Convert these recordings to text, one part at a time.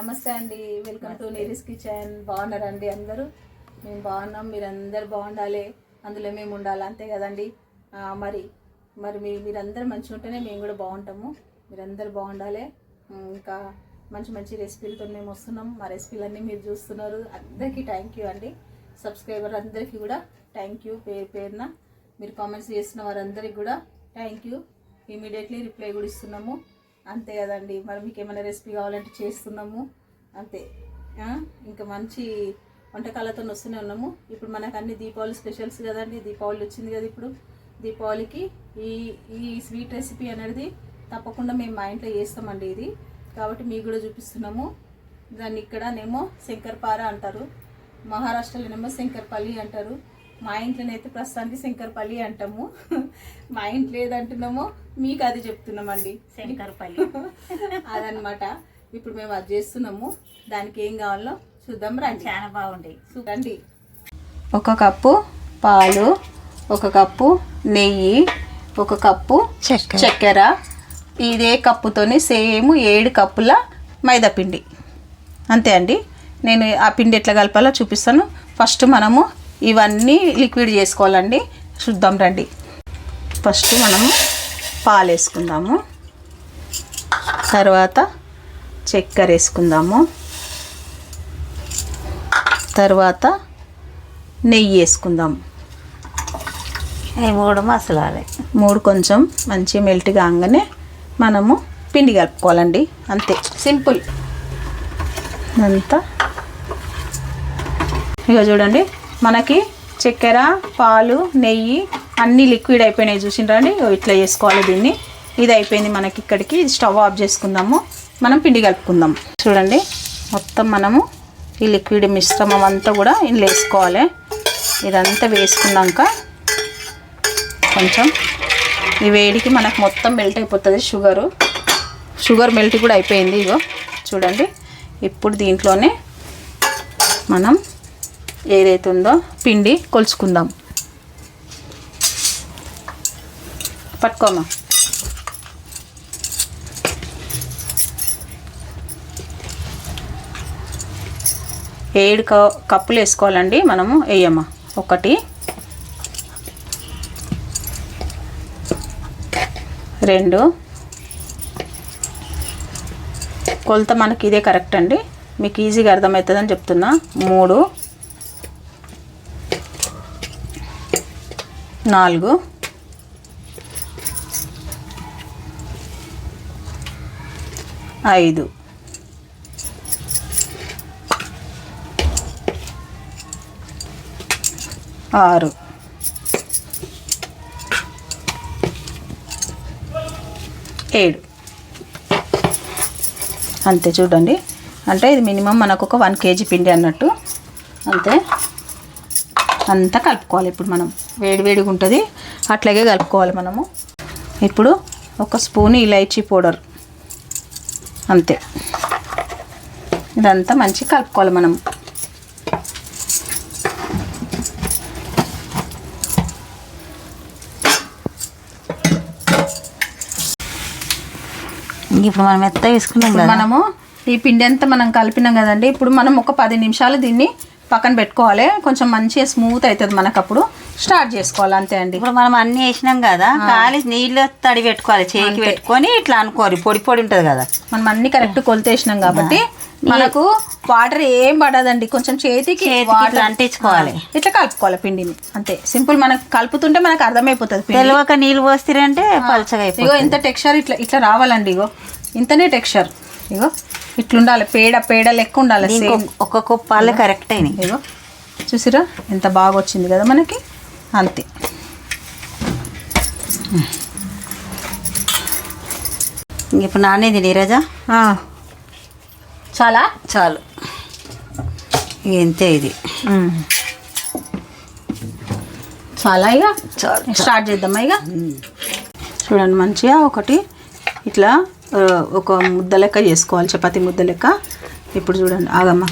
నమస్తే అండి, welcome to నీరీస్ kitchen. బాగున్నారండి అందరూ? మేము బాగున్నాం, మీరందరూ బాగుండాలి, అందులో మేము ఉండాలి, అంతే కదండి. మరి మరి మీరందరూ మంచిగా ఉంటేనే మేము కూడా బాగుంటాము. మీరందరూ బాగుండాలి. ఇంకా మంచి మంచి రెసిపీలతో మేము వస్తున్నాం. మా రెసిపీలన్నీ మీరు చూస్తున్నారు. అందరికీ థ్యాంక్ యూ అండి. సబ్స్క్రైబర్ అందరికీ కూడా థ్యాంక్ యూ, పేరున మీరు కామెంట్స్ చేస్తున్న వారందరికీ కూడా థ్యాంక్ యూ. ఇమీడియట్లీ రిప్లై కూడా ఇస్తున్నాము, అంతే కదండి. మరి మీకు ఏమైనా రెసిపీ కావాలంటే చేస్తున్నాము, అంతే. ఇంకా మంచి వంటకాలతో వస్తూనే ఉన్నాము. ఇప్పుడు మనకు అన్ని దీపావళి స్పెషల్స్ కదండి. దీపావళి వచ్చింది కదా, ఇప్పుడు దీపావళికి ఈ స్వీట్ రెసిపీ అనేది తప్పకుండా మేము మా ఇంట్లో చేస్తామండి. ఇది కాబట్టి మీకు కూడా చూపిస్తున్నాము. దాన్ని ఇక్కడనేమో శంకర్పార అంటారు, మహారాష్ట్రలోనేమో శంకర్పల్లి అంటారు. మా ఇంట్లోనైతే ప్రస్తుతానికి శంకర్పల్లి అంటాము. మా ఇంట్లో ఏదంటున్నామో మీకు అది చెప్తున్నామండి, శంకర్పల్లి అదనమాట. ఇప్పుడు మేము అది చేస్తున్నాము. దానికి ఏం కావాలో చూద్దాం రండి. చాలా బాగుంటాయి చూడండి. 1 కప్పు పాలు, 1 కప్పు నెయ్యి, 1 కప్పు చక్కెర, ఇదే కప్పుతోని సేమ్ 7 కప్పుల మైదాపిండి, అంతే అండి. నేను ఆ పిండి ఎట్లా కలపాలో చూపిస్తాను. ఫస్ట్ మనము ఇవన్నీ లిక్విడ్ చేసుకోవాలండి. చూద్దాం రండి. ఫస్ట్ మనము పాలు వేసుకుందాము, తర్వాత చక్కెర వేసుకుందాము, తర్వాత నెయ్యి వేసుకుందాము. ఈ 3 మసాలాలే, 3 కొంచెం మంచి మెల్ట్ కాగానే మనము పిండి కలుపుకోవాలండి, అంతే సింపుల్ అంతా. ఇక చూడండి, మనకి చక్కెర, పాలు, నెయ్యి అన్నీ లిక్విడ్ అయిపోయినాయి. చూసిండ్రండి, ఇట్లా చేసుకోవాలి దీన్ని. ఇది అయిపోయింది మనకి. ఇక్కడికి స్టవ్ ఆఫ్ చేసుకుందాము, మనం పిండి కలుపుకుందాం. చూడండి, మొత్తం మనము ఈ లిక్విడ్ మిశ్రమం అంతా కూడా ఇందులో వేసుకోవాలి. ఇదంతా వేసుకున్నాక కొంచెం ఈ వేడికి మనకు మొత్తం మెల్ట్ అయిపోతుంది. షుగర్ మెల్ట్ కూడా అయిపోయింది. ఇగో చూడండి, ఇప్పుడు దీంట్లోనే మనం ఏదైతే ఉందో పిండి కొలుచుకుందాం. పట్టుకోమా. ఏడు కప్పులు వేసుకోవాలండి మనము. వేయమ్మా. 1 2, కొలత మనకి ఇదే కరెక్ట్ అండి, మీకు ఈజీగా అర్థమవుతుందని చెప్తున్నా. 3, 4, 5, 6, 7, అంతే. చూడండి, అంటే ఇది మినిమం మనకు ఒక 1 kg పిండి అన్నట్టు, అంతే. అంతా కలుపుకోవాలి. ఇప్పుడు మనం వేడివేడిగా ఉంటుంది, అట్లాగే కలుపుకోవాలి మనము. ఇప్పుడు 1 స్పూన్ ఇలైచీ పౌడర్, అంతే. ఇదంతా మంచిగా కలుపుకోవాలి మనం. ఇప్పుడు మనం మెత్త వేసుకున్నాం కదా, మనము ఈ పిండి అంతా మనం కలిపినాం కదండి. ఇప్పుడు మనం ఒక 10 నిమిషాలు దీన్ని పక్కన పెట్టుకోవాలి. కొంచెం మంచిగా స్మూత్ అవుతుంది మనకు, అప్పుడు స్టార్ట్ చేసుకోవాలి, అంతే అండి. ఇప్పుడు మనం అన్నీ వేసినాం కదా, ఖాళీ నీళ్ళు తడి పెట్టుకోవాలి, చేకి పెట్టుకొని ఇట్లా అనుకోవాలి. పొడి పొడి ఉంటుంది కదా, మనం అన్ని కరెక్ట్ కొలితేసినాం కాబట్టి మనకు వాటర్ ఏం పడదండి. కొంచెం చేతికి ఇట్లా అంటించుకోవాలి, ఇట్లా కలుపుకోవాలి పిండిని, అంతే సింపుల్. మనకు కలుపుతుంటే మనకు అర్థమైపోతుంది. తెలియక నీళ్ళు పోస్తారంటే పలచగా అయిపోతుంది. ఇగో ఇంత టెక్స్చర్ ఇట్లా ఇట్లా రావాలండి. ఇగో ఇంతనే టెక్స్చర్. ఇగో ఇట్లుండాలి, పేడ లెక్క ఉండాలి. సేమ్ 1 కప్పు పాలు కరెక్ట్ అయినాయి. ఇగో చూసిరా ఎంత బాగా వచ్చింది కదా మనకి, అంతే. ఇప్పుడు నానేది నీరజా, చాలు ఇంతే. ఇది చాలా. ఇక స్టార్ట్ చేద్దామా. ఇక చూడండి, మంచిగా ఒకటి ఇట్లా ఒక ముద్ద లెక్క చేసుకోవాలి, చపాతీ ముద్ద లెక్క. ఇప్పుడు చూడండి, ఆగమ్మా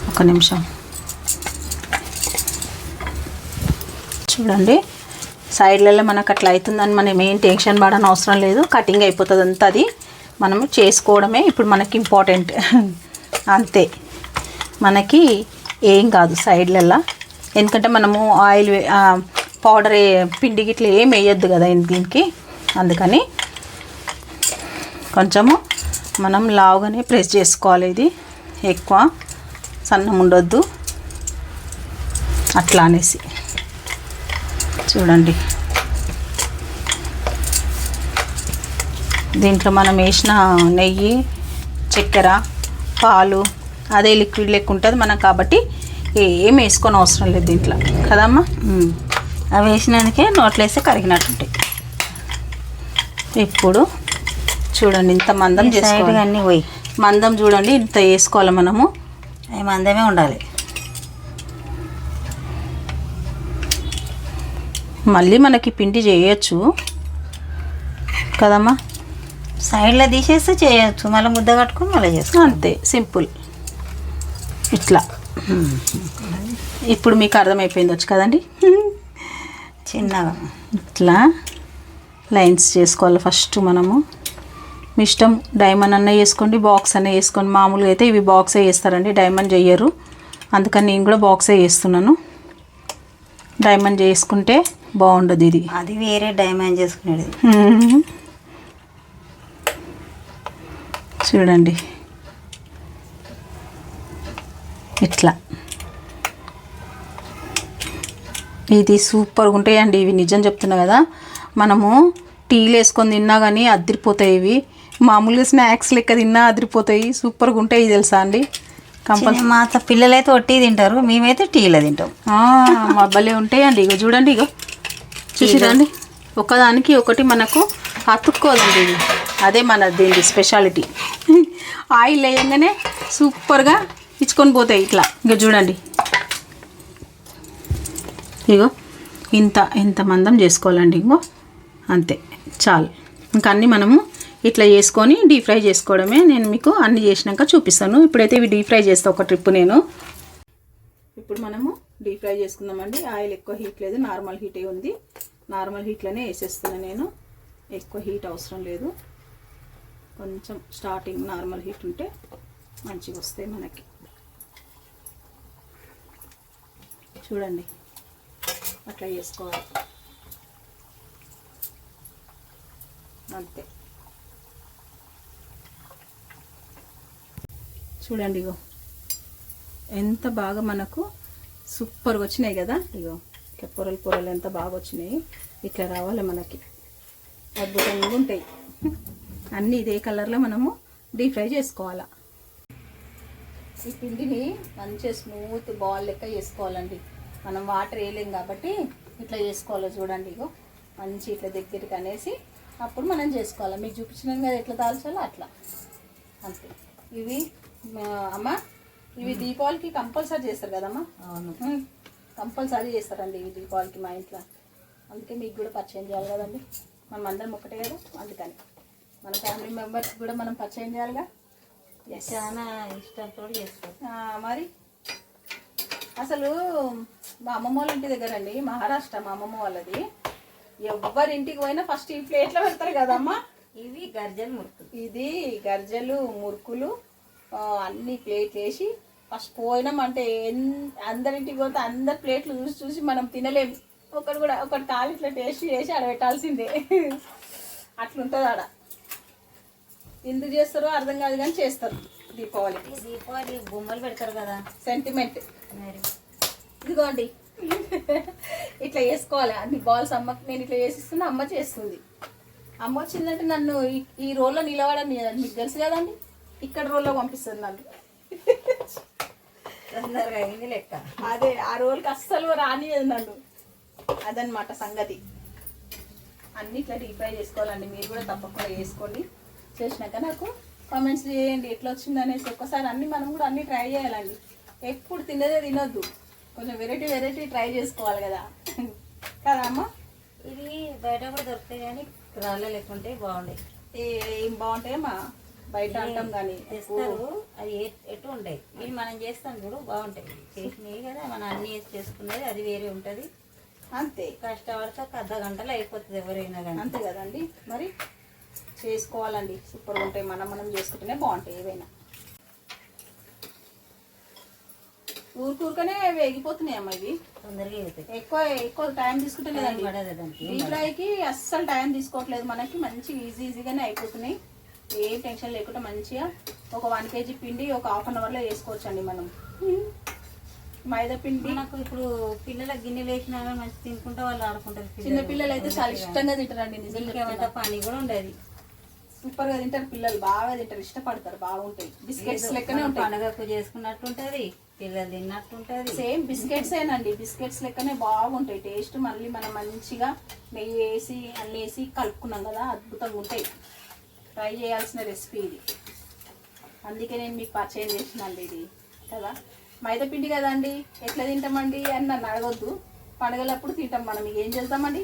1 నిమిషం. చూడండి, సైడ్లలో మనకు అట్లా అవుతుందని మనం ఏం టెన్షన్ పడని అవసరం లేదు. కటింగ్ అయిపోతుంది అంతా. అది మనము చేసుకోవడమే ఇప్పుడు మనకి ఇంపార్టెంట్. అంతే, మనకి ఏం కాదు సైడ్లల్లా, ఎందుకంటే మనము ఆయిల్ పౌడర్ పిండి గిట్ల ఏం వేయొద్దు కదా దీనికి. అందుకని కొంచెము మనం లావుగానే ప్రెస్ చేసుకోవాలి. ఇది ఎక్కువ సన్నం ఉండొద్దు అట్లా అనేసి. చూడండి, దీంట్లో మనం వేసిన నెయ్యి, చక్కెర, పాలు అదే లిక్విడ్ లెక్క ఉంటుంది మనకు, కాబట్టి ఏం వేసుకొని అవసరం లేదు దీంట్లో కదమ్మా. అవి వేసినందుకే నోట్లో వేస్తే కరిగినట్టుంటాయి. ఇప్పుడు చూడండి ఇంత మందం చేసుకోవాలి. అన్నీ పోయి మందం చూడండి ఇంత వేసుకోవాలి మనము. అవి మందమే ఉండాలి. మళ్ళీ మనకి పిండి చేయొచ్చు కదమ్మా. సైడ్లో తీసేస్తే చేయొచ్చు, మళ్ళీ ముద్ద కట్టుకొని మళ్ళీ చేసుకో. అంతే, సింపుల్. ఇట్లా ఇప్పుడు మీకు అర్థమైపోయింది వచ్చు కదండి. చిన్నగా ఇట్లా లైన్స్ చేసుకోవాలి ఫస్ట్ మనము. మీ ఇష్టం, డైమండ్ అన్న వేసుకోండి, బాక్స్ అన్న వేసుకోండి. మామూలుగా అయితే ఇవి బాక్సే వేస్తారండి, డైమండ్ చెయ్యరు. అందుకని నేను కూడా బాక్సే వేస్తున్నాను. డైమండ్ చేసుకుంటే బాగుండదు ఇది. అది వేరే డైమండ్ చేసుకునేది. చూడండి ఇట్లా, ఇది సూపర్గా ఉంటాయండి ఇవి. నిజం చెప్తున్నా కదా, మనము టీలు వేసుకొని తిన్నా కానీ అదిరిపోతాయి ఇవి. మామూలుగా స్నాక్స్ లెక్క తిన్నా అదిరిపోతాయి, సూపర్గా ఉంటాయి తెలుసా అండి. కంపల్సరీ మా పిల్లలైతే ఒట్టి తింటారు, మేమైతే టీలో తింటాం. మా భలే ఉంటాయండి. ఇగో చూడండి, ఇగో చూసిరండి, ఒకదానికి ఒకటి మనకు అతుక్కోదండి ఇది. అదే మన దీని స్పెషాలిటీ. ఆయిల్ వేయంగానే సూపర్గా ఇచ్చుకొని పోతాయి ఇట్లా. ఇక చూడండి, ఇగో ఇంత మందం చేసుకోవాలండి. ఇంకో అంతే చాలు. ఇంకా అన్నీ మనము ఇట్లా చేసుకొని డీప్ ఫ్రై చేసుకోవడమే. నేను మీకు అన్నీ చేసినాక చూపిస్తాను. ఇప్పుడైతే ఇవి డీప్ ఫ్రై చేస్తా ఒక ట్రిప్ నేను. ఇప్పుడు మనము డీప్ ఫ్రై చేసుకుందామండి. ఆయిల్ ఎక్కువ హీట్ లేదు, నార్మల్ హీటే ఉంది. నార్మల్ హీట్లోనే వేసేస్తున్నాను నేను, ఎక్కువ హీట్ అవసరం లేదు. కొంచెం స్టార్టింగ్ నార్మల్ హీట్ ఉంటే మంచిగా వస్తాయి మనకి. చూడండి అట్లా చేసుకోవాలి అంతే. చూడండి ఇగో ఎంత బాగా మనకు సూపర్గా వచ్చినాయి కదా. ఇగో ఇట్లా పొరలు ఎంత బాగా వచ్చినాయి. ఇట్లా రావాలి మనకి, అద్భుతంగా ఉంటాయి. అన్నీ ఇదే కలర్లో మనము డీప్ ఫ్రై చేసుకోవాలా. ఈ పిండిని మంచిగా స్మూత్ బాల్ లెక్క చేసుకోవాలండి. మనం వాటర్ వేయలేం కాబట్టి ఇట్లా చేసుకోవాలి. చూడండి ఇగో మంచి ఇట్లా దగ్గరికి అనేసి అప్పుడు మనం చేసుకోవాలి. మీకు చూపించినాను కదా ఎట్లా దాల్చాలో అట్లా, అంతే. ఇవి అమ్మ, ఇవి దీపావళికి కంపల్సరీ చేస్తారు కదమ్మా. అవును, కంపల్సరీ చేస్తారండి ఇవి దీపావళికి మా ఇంట్లో. అందుకే మీకు కూడా పరిచయం చేయాలి కదండి. మనం అందరం ఒకటే కదా, అందుకని మన ఫ్యామిలీ మెంబర్స్ కూడా మనం పరిచయం చేయాలిగా. చాలా ఇష్టంతో చేస్తాం. మరి అసలు మా అమ్మమ్మ వాళ్ళ ఇంటి దగ్గర అండి, మహారాష్ట్ర మా అమ్మమ్మ వాళ్ళది, ఎవరింటికి పోయినా ఫస్ట్ ఈ ప్లేట్లో పెడతారు కదమ్మా. ఇవి గర్జలు మురుకులు, ఇది గర్జలు మురుకులు అన్ని ప్లేట్ వేసి ఫస్ట్ పోయినామంటే అందరింటికి పోతే అందరి ప్లేట్లు చూసి చూసి మనం తినలేము. ఒకటి కాలు ఇట్లా టేస్ట్ చేసి ఆడ పెట్టాల్సిందే. అట్లుంటుంది ఆడ. ఎందుకు చేస్తారో అర్థం కాదు కానీ చేస్తారు. దీపావళి బొమ్మలు పెడతారు కదా, సెంటిమెంట్. ఇదిగోండి ఇట్లా చేసుకోవాలి అన్ని బాల్స్. అమ్మకి నేను ఇట్లా చేసిస్తున్నా, అమ్మ చేస్తుంది. అమ్మ వచ్చిందంటే నన్ను ఈ రోల్లో నిలవడని మీకు తెలుసు కదండి, ఇక్కడ రోల్లో పంపిస్తుంది నన్ను. తొందరగా అయింది లెక్క. అదే ఆ రోల్కి అస్సలు రానియదు నన్ను. అదనమాట సంగతి. అన్ని ఇట్లా డీప్ ఫ్రై చేసుకోవాలండి. మీరు కూడా తప్పకుండా చేసుకోండి. చేసినాక నాకు కామెంట్స్ చేయండి ఎట్లా వచ్చింది అనేసి. ఒక్కసారి మనం కూడా అన్ని ట్రై చేయాలండి. ఎప్పుడు తినేదే తినొద్దు, కొంచెం వెరైటీ ట్రై చేసుకోవాలి కదా కదా అమ్మ. ఇవి బయట కూడా దొరుకుతాయి కానీ రాళ్ళ లేకుంటే బాగుంటాయి. ఏం బాగుంటాయమ్మా బయట అంటాం కానీ తెస్తారు, అవి ఎటు ఉంటాయి. ఇవి మనం చేస్తాం కూడా బాగుంటాయి. చేసినవి కదా మనం అన్ని వేసి చేసుకునేది అది వేరే ఉంటుంది. అంతే, కష్టపడితే ఒక అర్ధ గంటలో అయిపోతుంది ఎవరైనా కానీ. అంతే కదండి. మరి చేసుకోవాలండి. సూపర్గా ఉంటాయి. మనం చేసుకుంటేనే బాగుంటాయి ఏవైనా. ఊరికనే వేగిపోతున్నాయి అమ్మ ఇవి. తొందరగా అవుతాయి. ఎక్కువ టైం తీసుకుంటలేదండి. పడదు దానికి. డీప్ ఫ్రైకి అస్సలు టైం తీసుకోవట్లేదు. మనకి మంచి ఈజీగానే అయిపోతున్నాయి. ఏం టెన్షన్ లేకుండా మంచిగా ఒక 1 kg పిండి ఒక 1/2 అవర్లో వేసుకోవచ్చండి మనం. మైదా పిండి నాకు ఇప్పుడు పిల్లల గిన్నెలు వేసినా మంచి తినుకుంటా వాళ్ళు ఆడుకుంటారు. చిన్న పిల్లలు అయితే చాలా ఇష్టంగా తింటారండి. నిజంగా పని కూడా ఉండదు. సూపర్ గా తింటారు పిల్లలు, బాగా తింటారు, ఇష్టపడతారు, బాగుంటాయి. బిస్కెట్స్ లెక్కనే ఉంటాయి. పండుగకు చేసుకున్నట్టు ఉంటది, పిల్లలు తిన్నట్టు ఉంటది. సేమ్ బిస్కెట్స్ ఏనండి, బిస్కెట్స్ లెక్కనే బాగుంటాయి టేస్ట్. మళ్ళీ మనం మంచిగా నెయ్యి వేసి అన్నీ వేసి కలుపుకున్నాం కదా, అద్భుతంగా ఉంటాయి. ట్రై చేయాల్సిన రెసిపీ ఇది. అందుకే నేను మీకు పరిచయం చేసినండి ఇది కదా. మైదా పిండి కదండి, ఎట్లా తింటామండి అని నన్ను అడగొద్దు. పండుగలప్పుడు తింటాం మనం, ఏం చేద్దామండి.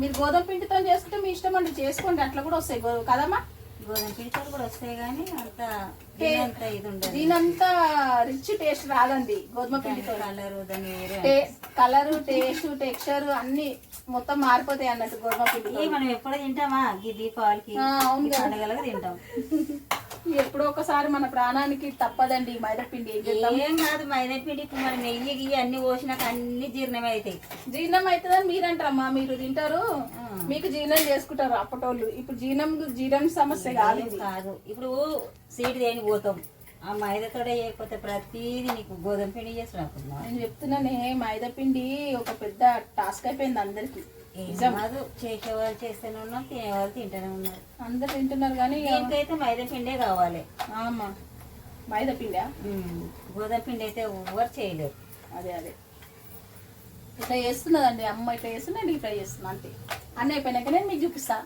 మీరు గోధుమ పిండితో చేసుకుంటే మీ ఇష్టం అండి, చేసుకోండి. అట్లా కూడా వస్తాయి కదమ్మా. గోధుమ పిండితో కూడా వస్తాయి కానీ అంత ఇది ఉండదు. దీనంతా రిచ్ టేస్ట్ రాదండి గోధుమ పిండితో. కలరు దాని వేరే కలరు, టేస్ట్, టెక్స్చర్ అన్ని మొత్తం మారిపోతాయి అన్నట్టు గోధుమ పిండి. మనం ఎప్పుడు తింటామా ఈ దీపావళికి, పండుగలకు తింటాం. ఎప్పుడో ఒకసారి మన ప్రాణానికి తప్పదండి మైదా పిండి. ఏం కాదు, మైదా పిండికి మన నెయ్యి గియ్యి అన్ని పోసినాక అన్ని జీర్ణమే అవుతాయి. జీర్ణం అవుతుందని మీరంటారమ్మా, మీరు తింటారు, మీకు జీర్ణం చేసుకుంటారు అప్పటోళ్ళు. ఇప్పుడు జీర్ణం సమస్య కాదు. ఇప్పుడు సీటు దేని పోతాం, ఆ మైదాతోడే చేయకపోతే ప్రతిదీ నీకు గోధుమ పిండి చేసి రాకుండా. నేను చెప్తున్నానే, మైదా పిండి ఒక పెద్ద టాస్క్ అయిపోయింది అందరికి. కాదు, చేసేవాళ్ళు చేస్తూనే ఉన్నాం, తినేవాళ్ళు తింటూనే ఉన్నారు. అందరు తింటున్నారు కానీ దీనికైతే మైదా పిండే కావాలి. అమ్మా మైదా పిండా, గోధుమ పిండి అయితే ఎవరు చేయలేరు. అదే ఇట్లా చేస్తున్నదండి అమ్మ, ఇట్లా చేస్తున్నా, నేను ఇట్లా చేస్తున్నా అంతే. అన్నీ అయిపోయినాక నేను మీకు చూపిస్తా.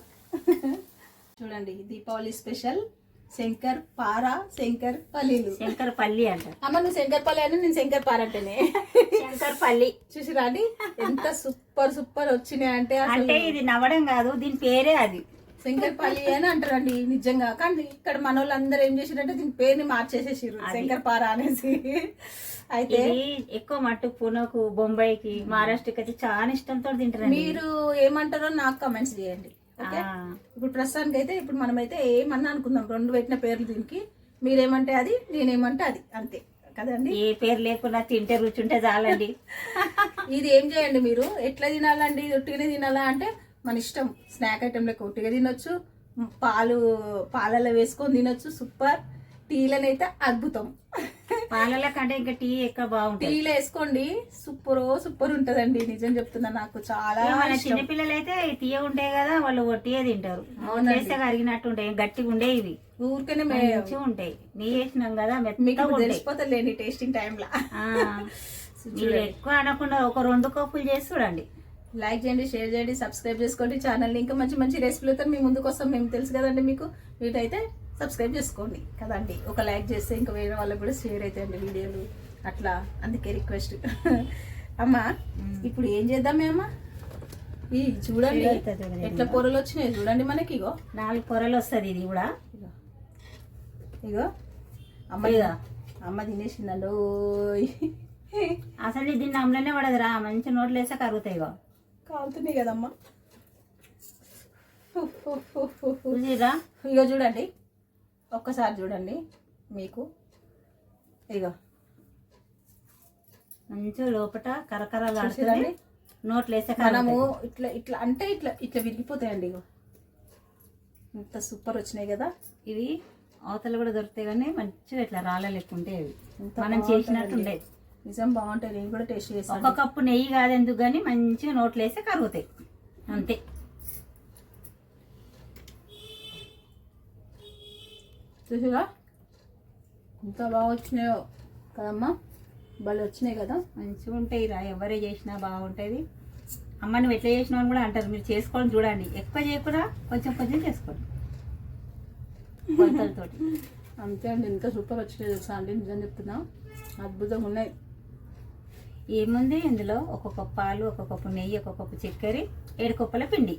చూడండి, దీపావళి స్పెషల్ శంకరపల్లి అంటారు. అమ్మ నువ్వు శంకరపల్లి అని, నేను శంకరపార అంటేనే శంకరపల్లి. చూసిరా అండి ఎంత సూపర్ వచ్చినాయి అంటే. అంటే ఇది నవ్వడం కాదు, దీని పేరే అది శంకరపల్లి అని అంటారండి నిజంగా. కానీ ఇక్కడ మన వాళ్ళందరూ ఏం చేసిరంటే దీని పేరుని మార్చేసేసారు శంకరపార అనేసి. అయితే ఎక్కువ మట్టు పునకు, బొంబాయికి, మహారాష్ట్రకి అయితే చాలా ఇష్టంతో తింటారు. మీరు ఏమంటారో నాకు కామెంట్స్ చేయండి. ఇప్పుడు ప్రస్తుతానికి అయితే ఇప్పుడు మనమైతే ఏమన్నా అనుకుందాం, 2 పెట్టిన పేర్లు దీనికి. మీరేమంటే అది, నేనేమంటే అది, అంతే కదండి. ఏ పేరు లేకుండా తింటే రుచి ఉంటే చాలండి. ఇది ఏం చేయండి, మీరు ఎట్లా తినాలండి, ఒట్టిగానే తినాలా అంటే మన ఇష్టం. స్నాక్ ఐటెం లెక్క ఒట్టిగా తినొచ్చు, పాలలో వేసుకొని తినొచ్చు. సూపర్. టీలనైతే అద్భుతం. పాలల కంటే ఇంకా టీ ఎక్కువ బాగుంటుంది. టీలో వేసుకోండి, సూపర్ ఉంటదండి. నిజం చెప్తున్నా, నాకు చాలా. చిన్నపిల్లలు అయితే తీయ ఉంటాయి కదా, వాళ్ళు ఒట్టిగా తింటారు. చేస్తే కరిగినట్టు ఉంటాయి, గట్టిగా ఉండే ఇవి. ఊరికనే మంచిగా ఉంటాయి. నెయ్యి వేసినాం కదా, మీకు తెలిసిపోతలేండి టేస్టింగ్ టైంలో. మీరు ఎక్కువ అనకుండా ఒక 2 కప్పులు చేసి చూడండి. లైక్ చేయండి, షేర్ చేయండి, సబ్స్క్రైబ్ చేసుకోండి ఛానల్ని. ఇంకా మంచి రెసిపీలతో మీ ముందుకు వస్తాం. మేము తెలుసు కదండి మీకు. వీటైతే సబ్స్క్రైబ్ చేసుకోండి కదండి. ఒక లైక్ చేస్తే ఇంకా వేరే వాళ్ళకి కూడా షేర్ అవుతాయండి వీడియోలు అట్లా. అందుకే రిక్వెస్ట్. అమ్మా ఇప్పుడు ఏం చేద్దామే అమ్మా, ఈ చూడండి ఎట్లా పొరలు వచ్చినాయి చూడండి మనకి. ఇగో 4 పొరలు వస్తుంది. ఇది కూడా ఇగో అమ్మ తినేసిందండో. అసలు దీన్ని అమ్మలోనే పడదురా, మంచి నోట్లు వేస్తే కరుగుతాయి. ఇగో కాలుతున్నాయి కదమ్మా. ఇగో చూడండి, ఒక్కసారి చూడండి మీకు. ఇగో మంచిగా లోపల కరకరలాడుతుంది, నోట్లు వేస్తే. మనము ఇట్లా అంటే ఇట్లా విరిగిపోతాయండి. ఇగో ఇంత సూపర్ వచ్చినాయి కదా. ఇవి అవతల కూడా దొరుకుతాయి కానీ మంచిగా ఇట్లా రాళ్ళ లెక్క ఉంటాయి. మనం చేసినట్టు ఉండే నిజం బాగుంటాయి. నేను కూడా టేస్ట్ చేస్తాను. 1 కప్పు నెయ్యి కాదు ఎందుకు కానీ మంచిగా నోట్లు వేస్తే కరుగుతాయి అంతే. చూసిరా ఎంత బాగా వచ్చినాయో కదమ్మా, భలే వచ్చినాయి కదా. మంచిగా ఉంటాయి రా, ఎవరే చేసినా బాగుంటుంది. అమ్మ నువ్వు ఎట్లా చేసినావు అని కూడా అంటారు. మీరు చేసుకోండి చూడండి, ఎక్కువ చేయకుండా కొంచెం చేసుకోండి కొలతలతోటి. అంతే అండి, ఎంత సూపర్ వచ్చినాయి తెలుసా అండి. నిజం చెప్తున్నా, అద్భుతంగా ఉన్నాయి. ఏముంది ఇందులో 1 కప్పు పాలు, 1 కప్పు నెయ్యి, 1 కప్పు చక్కెర, 7 కప్పుల పిండి.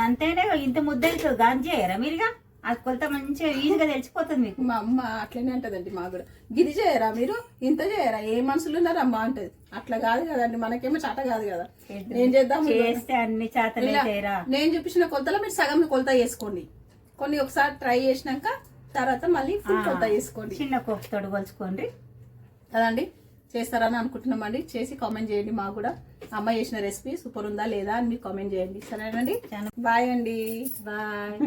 అంతేనే ఇంత ముద్ద అవుతుంది. గాంజి చేయరా మీరుగా అది కొలత మంచిగా ఈజీగా తెలిసిపోతుంది మీకు. మా అమ్మ అట్లనే అంటదండి మాకు కూడా, గిది చేయరా మీరు, ఇంత చేయరా, ఏ మనుషులు ఉన్నారు అమ్మ అంటది. అట్లా కాదు కదండి, మనకేమో చట కాదు కదా, నేను చేద్దాం చేస్తే అన్ని చేతలే చేయరా. నేను చూపించిన కొలతలో మీరు సగం కొలత చేసుకోండి, కొన్ని ఒకసారి ట్రై చేసినాక తర్వాత మళ్ళీ ఫుల్ కొలత చేసుకోండి. చిన్న కోపుతోడు కొలుచుకోండి కదండి. చేస్తారని అనుకుంటున్నామండి. చేసి కామెంట్ చేయండి. మాకు కూడా అమ్మ చేసిన రెసిపీ సూపర్ ఉందా లేదా అని మీరు కామెంట్ చేయండి. సరేనండి, బాయ్ అండి. బాయ్.